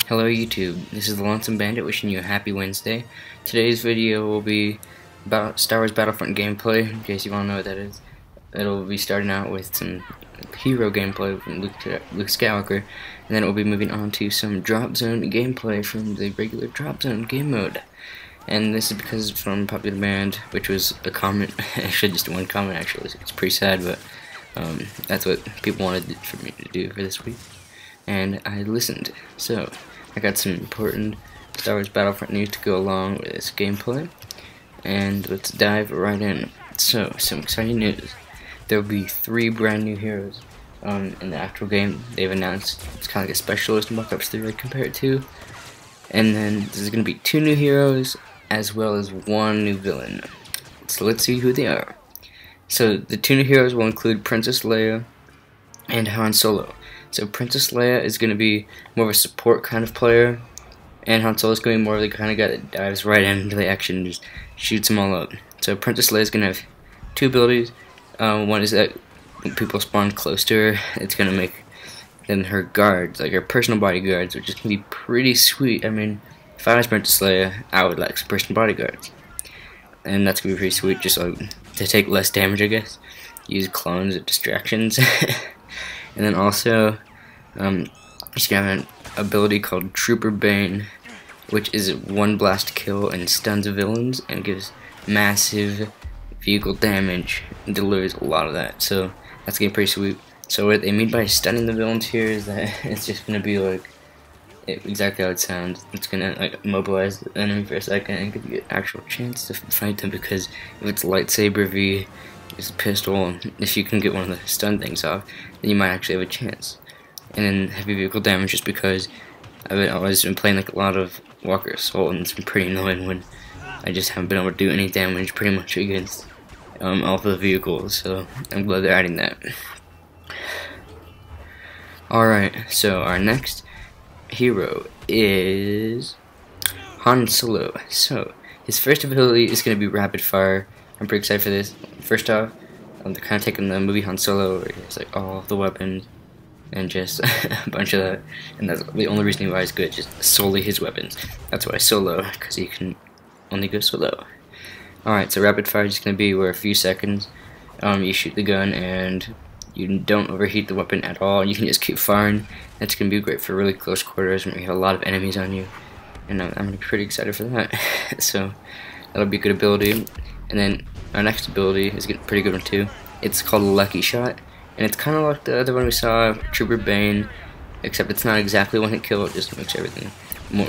Hello YouTube, this is the Lonesome Bandit wishing you a happy Wednesday. Today's video will be about Star Wars Battlefront gameplay, in case you want to know what that is. It'll be starting out with some hero gameplay from Luke Skywalker, and then it will be moving on to some drop zone gameplay from the regular drop zone game mode. And this is because from popular demand, which was a comment, actually just one comment actually, it's pretty sad, but that's what people wanted for me to do for this week. And I listened. So, I got some important Star Wars Battlefront news to go along with this gameplay, and let's dive right in. So, some exciting news. There will be 3 brand new heroes in the actual game. They've announced it's kind of like a specialist Markups 3 I'd compare it to. And then there's going to be 2 new heroes as well as 1 new villain. So let's see who they are. So the 2 new heroes will include Princess Leia and Han Solo. So Princess Leia is going to be more of a support kind of player, and Han Solo is going to be more of the kind of guy that dives right into the action and just shoots them all up. So Princess Leia is going to have 2 abilities. One is that when people spawn close to her, it's going to make then her guards, like her personal bodyguards, which is going to be pretty sweet. I mean, if I was Princess Leia, I would like some personal bodyguards. And that's going to be pretty sweet, just like to take less damage, I guess. Use clones as distractions. And then also, she's going to have an ability called Trooper Bane, which is 1 blast kill and stuns villains and gives massive vehicle damage and delivers a lot of that. So that's going to be pretty sweet. So what they mean by stunning the villains here is that it's just going to be like exactly how it sounds. It's going to like immobilize the enemy for a second and give you an actual chance to fight them, because if it's lightsaber v it's a pistol, and if you can get one of the stun things off, then you might actually have a chance. And then heavy vehicle damage, just because I've always been playing like a lot of Walker Assault, and it's been pretty annoying when I just haven't been able to do any damage pretty much against all the vehicles. So I'm glad they're adding that. Alright, so our next hero is Han Solo. So his first ability is going to be Rapid Fire. I'm pretty excited for this. First off, they're kind of taking the movie Han Solo, where it's like all of the weapons and just a bunch of that, and that's the only reason why he's good, just solely his weapons. That's why Solo, because he can only go solo. Alright, so Rapid Fire is just going to be where a few seconds you shoot the gun and you don't overheat the weapon at all. You can just keep firing. That's going to be great for really close quarters when you have a lot of enemies on you, and I'm going to be pretty excited for that. So that'll be a good ability. And then our next ability is a pretty good one too. It's called Lucky Shot, and it's kind of like the other one we saw, Trooper Bane, except it's not exactly one hit kill. It just makes everything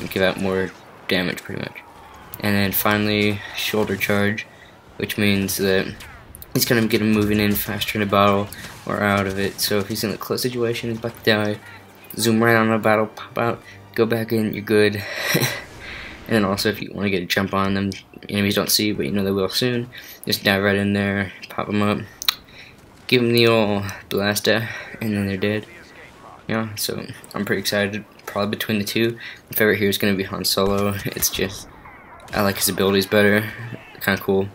give out more damage pretty much. And then finally, Shoulder Charge, which means that he's going to get him moving in faster in a battle or out of it. So if he's in a close situation, he's about to die, zoom right on a battle, pop out, go back in, you're good. And then also, if you want to get a jump on them, enemies don't see, but you know they will soon, just dive right in there, pop them up, give them the old blaster, and then they're dead. Yeah, so I'm pretty excited. Probably between the 2, my favorite hero is going to be Han Solo. It's just, I like his abilities better, kind of cool.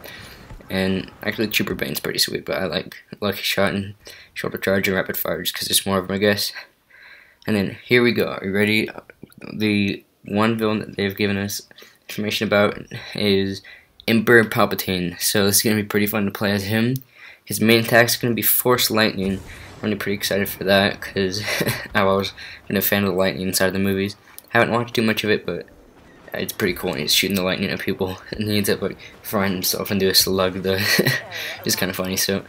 And actually, Trooper Bane's pretty sweet, but I like Lucky Shot and Shoulder Charge and Rapid Fire just because there's more of them, I guess. And then here we go. Are you ready? The one villain that they've given us information about is Emperor Palpatine. So this is going to be pretty fun to play as him. His main attack is going to be Force Lightning. I'm really pretty excited for that, because I've always been a fan of the lightning inside of the movies. Haven't watched too much of it, but it's pretty cool when he's shooting the lightning at people, and he ends up like frying himself into a slug. It's kind of funny. So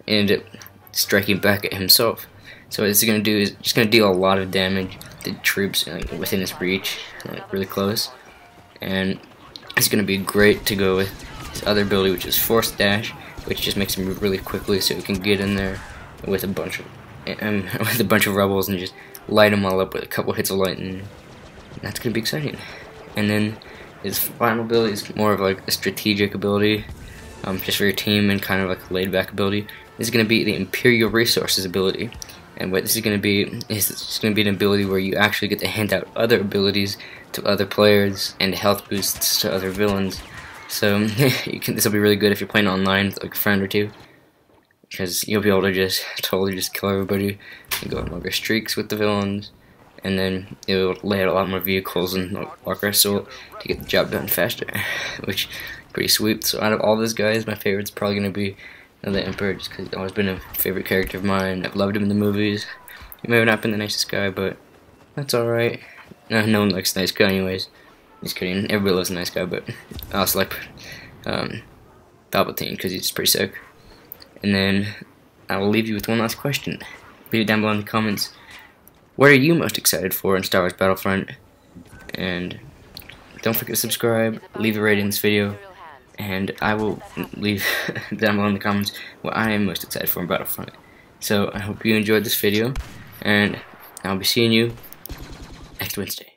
he ended up striking back at himself. So what it's going to do is just going to deal a lot of damage to troops within his reach, really close. And it's going to be great to go with his other ability, which is Force Dash, which just makes him move really quickly, so he can get in there with a bunch of rebels and just light them all up with a couple hits of lightning. And that's going to be exciting. And then his final ability is more of like a strategic ability, just for your team, and kind of like a laid-back ability. This is going to be the Imperial Resources ability. And what this is going to be is it's going to be an ability where you actually get to hand out other abilities to other players and health boosts to other villains. So this will be really good if you're playing online with like a friend or two, because you'll be able to just totally just kill everybody and go on longer streaks with the villains and then it will lay out a lot more vehicles in Walker Assault to get the job done faster, which is pretty sweet. So out of all those guys, my favorite's probably going to be the Emperor, just because he's always been a favorite character of mine. I've loved him in the movies. He may have not been the nicest guy, but that's alright. No one likes the nice guy anyways. Just kidding, everybody loves a nice guy, but I also like Palpatine because he's pretty sick. And then I will leave you with one last question. Leave it down below in the comments. What are you most excited for in Star Wars Battlefront? And don't forget to subscribe, leave a rating in this video, and I will leave down below in the comments what I am most excited for in Battlefront. So I hope you enjoyed this video, and I'll be seeing you next Wednesday.